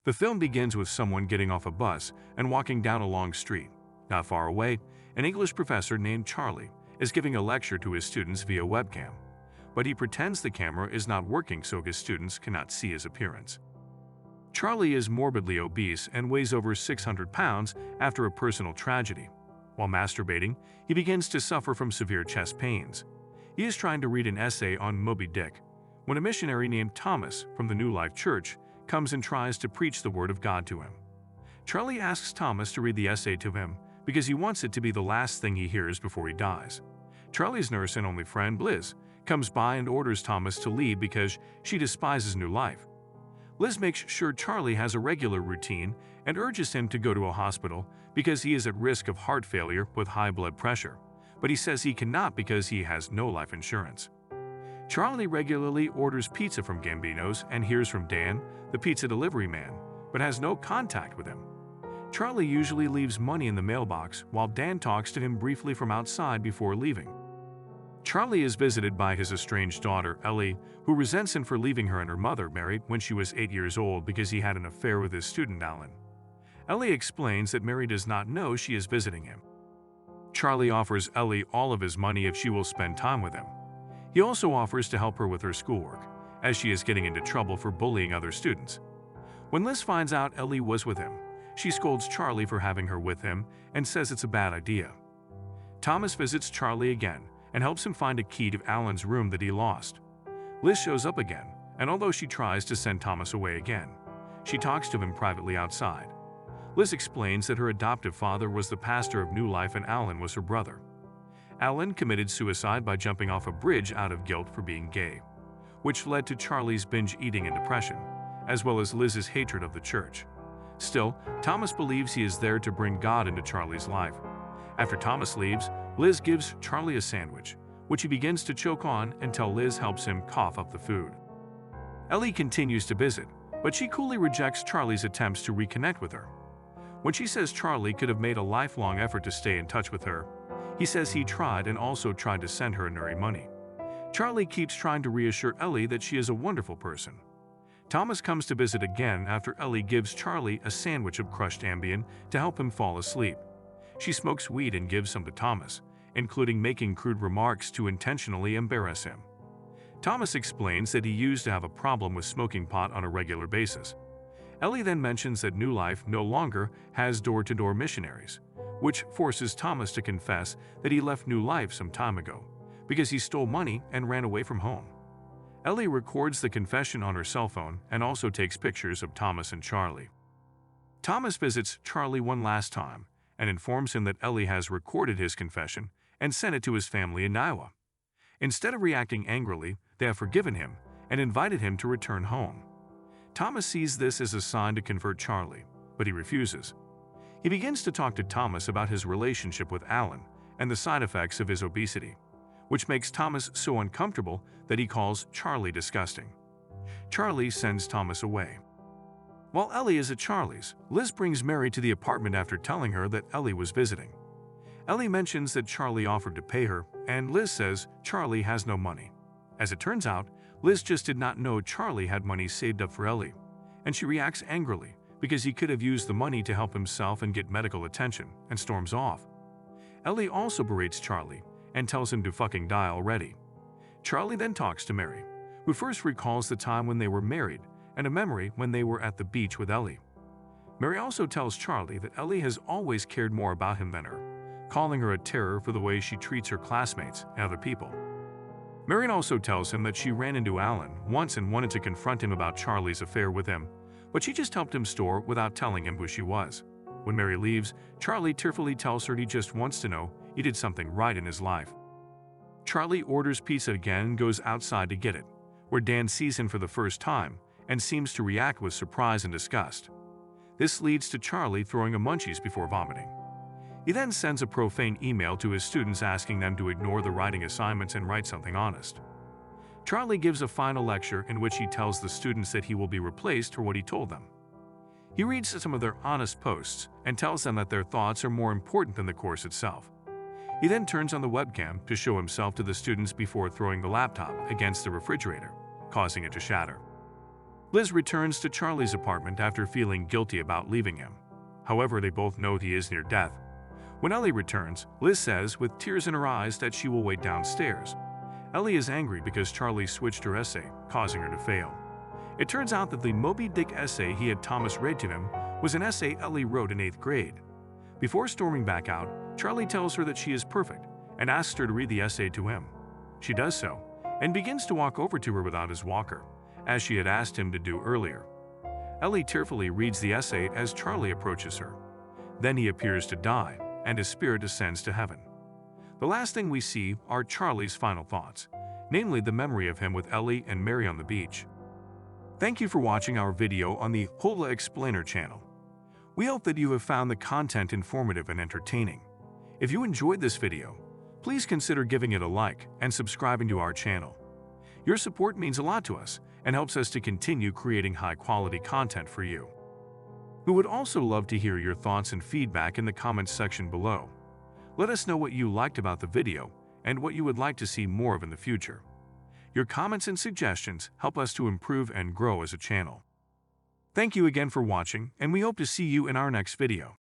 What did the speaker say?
The film begins with someone getting off a bus and walking down a long street. Not far away, an English professor named Charlie is giving a lecture to his students via webcam, but he pretends the camera is not working so his students cannot see his appearance. Charlie is morbidly obese and weighs over 600 pounds after a personal tragedy. While masturbating, he begins to suffer from severe chest pains. He is trying to read an essay on Moby Dick when a missionary named Thomas from the New Life Church comes and tries to preach the Word of God to him. Charlie asks Thomas to read the essay to him because he wants it to be the last thing he hears before he dies. Charlie's nurse and only friend, Liz, comes by and orders Thomas to leave because she despises New Life. Liz makes sure Charlie has a regular routine and urges him to go to a hospital because he is at risk of heart failure with high blood pressure, but he says he cannot because he has no life insurance. Charlie regularly orders pizza from Gambino's and hears from Dan, the pizza delivery man, but has no contact with him. Charlie usually leaves money in the mailbox while Dan talks to him briefly from outside before leaving. Charlie is visited by his estranged daughter, Ellie, who resents him for leaving her and her mother, Mary, when she was 8 years old because he had an affair with his student, Alan. Ellie explains that Mary does not know she is visiting him. Charlie offers Ellie all of his money if she will spend time with him. He also offers to help her with her schoolwork, as she is getting into trouble for bullying other students. When Liz finds out Ellie was with him, she scolds Charlie for having her with him and says it's a bad idea. Thomas visits Charlie again and helps him find a key to Alan's room that he lost. Liz shows up again, and although she tries to send Thomas away again, she talks to him privately outside. Liz explains that her adoptive father was the pastor of New Life and Alan was her brother. Alan committed suicide by jumping off a bridge out of guilt for being gay, which led to Charlie's binge eating and depression, as well as Liz's hatred of the church. Still, Thomas believes he is there to bring God into Charlie's life. After Thomas leaves, Liz gives Charlie a sandwich, which he begins to choke on until Liz helps him cough up the food. Ellie continues to visit, but she coolly rejects Charlie's attempts to reconnect with her. When she says Charlie could have made a lifelong effort to stay in touch with her, he says he tried and also tried to send her Nuri money. Charlie keeps trying to reassure Ellie that she is a wonderful person. Thomas comes to visit again after Ellie gives Charlie a sandwich of crushed Ambien to help him fall asleep. She smokes weed and gives some to Thomas, including making crude remarks to intentionally embarrass him. Thomas explains that he used to have a problem with smoking pot on a regular basis. Ellie then mentions that New Life no longer has door-to-door missionaries, which forces Thomas to confess that he left New Life some time ago because he stole money and ran away from home. Ellie records the confession on her cell phone and also takes pictures of Thomas and Charlie. Thomas visits Charlie one last time and informs him that Ellie has recorded his confession and sent it to his family in Iowa. Instead of reacting angrily, they have forgiven him and invited him to return home. Thomas sees this as a sign to convert Charlie, but he refuses. He begins to talk to Thomas about his relationship with Alan and the side effects of his obesity, which makes Thomas so uncomfortable that he calls Charlie disgusting. Charlie sends Thomas away. While Ellie is at Charlie's, Liz brings Mary to the apartment after telling her that Ellie was visiting. Ellie mentions that Charlie offered to pay her, and Liz says Charlie has no money. As it turns out, Liz just did not know Charlie had money saved up for Ellie, and she reacts angrily because he could have used the money to help himself and get medical attention, and storms off. Ellie also berates Charlie and tells him to fucking die already. Charlie then talks to Mary, who first recalls the time when they were married and a memory when they were at the beach with Ellie. Mary also tells Charlie that Ellie has always cared more about him than her, calling her a terror for the way she treats her classmates and other people. Marion also tells him that she ran into Alan once and wanted to confront him about Charlie's affair with him, but she just helped him store without telling him who she was. When Mary leaves, Charlie tearfully tells her he just wants to know he did something right in his life. Charlie orders pizza again and goes outside to get it, where Dan sees him for the first time and seems to react with surprise and disgust. This leads to Charlie throwing a munchies before vomiting. He then sends a profane email to his students asking them to ignore the writing assignments and write something honest. Charlie gives a final lecture in which he tells the students that he will be replaced for what he told them. He reads some of their honest posts and tells them that their thoughts are more important than the course itself. He then turns on the webcam to show himself to the students before throwing the laptop against the refrigerator, causing it to shatter. Liz returns to Charlie's apartment after feeling guilty about leaving him. However, they both know he is near death. When Ellie returns, Liz says with tears in her eyes that she will wait downstairs. Ellie is angry because Charlie switched her essay, causing her to fail. It turns out that the Moby Dick essay he had Thomas read to him was an essay Ellie wrote in 8th grade. Before storming back out, Charlie tells her that she is perfect and asks her to read the essay to him. She does so and begins to walk over to her without his walker, as she had asked him to do earlier. Ellie tearfully reads the essay as Charlie approaches her. Then he appears to die, and his spirit ascends to heaven. The last thing we see are Charlie's final thoughts, namely the memory of him with Ellie and Mary on the beach. Thank you for watching our video on the Hola Explainer channel. We hope that you have found the content informative and entertaining. If you enjoyed this video, please consider giving it a like and subscribing to our channel. Your support means a lot to us and helps us to continue creating high-quality content for you. We would also love to hear your thoughts and feedback in the comments section below. Let us know what you liked about the video and what you would like to see more of in the future. Your comments and suggestions help us to improve and grow as a channel. Thank you again for watching, and we hope to see you in our next video.